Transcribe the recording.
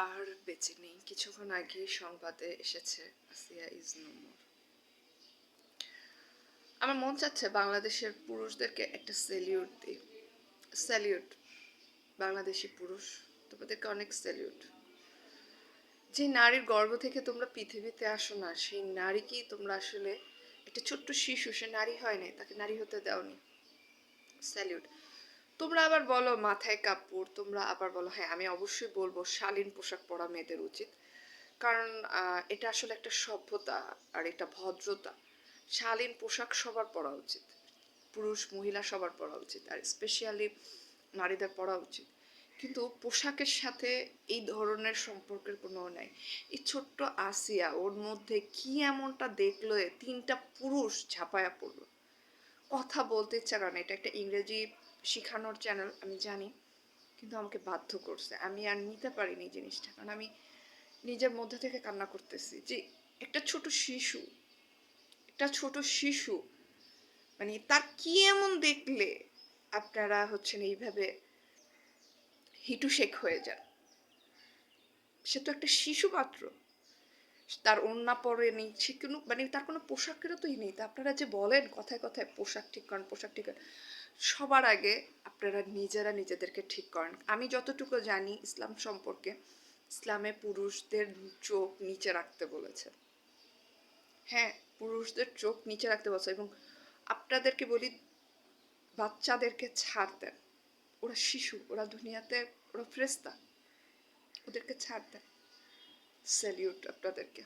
আর বেঁচে নেই। কিছুক্ষণ আগে সংবাদে এসেছে আসিয়া ইজ নো মোর। আমার মন চাচ্ছে বাংলাদেশের পুরুষদেরকে একটা স্যালিউট দিই। স্যালিউট বাংলাদেশি পুরুষ, তোমাদেরকে অনেক স্যালিউট। যে নারীর গর্ভ থেকে তোমরা পৃথিবীতে আসো না, সেই নারীকেই তোমরা আসলে একটা ছোট্ট শিশু, সে নারী হয় নাই, তাকে নারী হতে দাওনি। স্যালিউট। তোমরা আবার বলো মাথায় কাপড়, তোমরা আবার বলো, হ্যাঁ আমি অবশ্যই বলবো শালীন পোশাক পরা মেয়েদের উচিত, কারণ এটা আসলে একটা সভ্যতা আর এটা ভদ্রতা। শালীন পোশাক সবার পরা উচিত, পুরুষ মহিলা সবার পরা উচিত, আর স্পেশালি নারীদের পরা উচিত। কিন্তু পোশাকের সাথে এই ধরনের সম্পর্কের কোনো নাই। এই ছোট্ট আসিয়া, ওর মধ্যে কি এমনটা দেখলো তিনটা পুরুষ ঝাঁপায়া পড়লো। কথা বলতে ইচ্ছা করে না। এটা একটা ইংরেজি শেখানোর চ্যানেল আমি জানি, কিন্তু আমাকে বাধ্য করছে। আমি আর নিতে পারিনি জিনিসটা, কারণ আমি নিজের মধ্যে থেকে কান্না করতেছি যে একটা ছোট শিশু, একটা ছোট শিশু, মানে তার কি এমন দেখলে আপনারা হচ্ছেন এইভাবে হিটু শেখ হয়ে যান। সে তো একটা শিশু মাত্র, তার ওড়না পরেনি, সে কোনো মানে তার কোনো পোশাকেরও তো নেই। তা আপনারা যে বলেন কথায় কথায় পোশাক ঠিক করেন, পোশাক ঠিক করেন, সবার আগে আপনারা নিজেরা নিজেদেরকে ঠিক করেন। আমি যতটুকু জানি ইসলাম সম্পর্কে, ইসলামে পুরুষদের চোখ নিচে রাখতে বলেছে। হ্যাঁ, পুরুষদের চোখ নিচে রাখতে বলছে। এবং আপনাদেরকে বলি, বাচ্চাদেরকে ছাড় দেন, ওরা শিশু, ওরা দুনিয়াতে, ওরা ফেরেশতা, ওদেরকে ছাড় দেন। স্যালিউট আপনাদেরকে।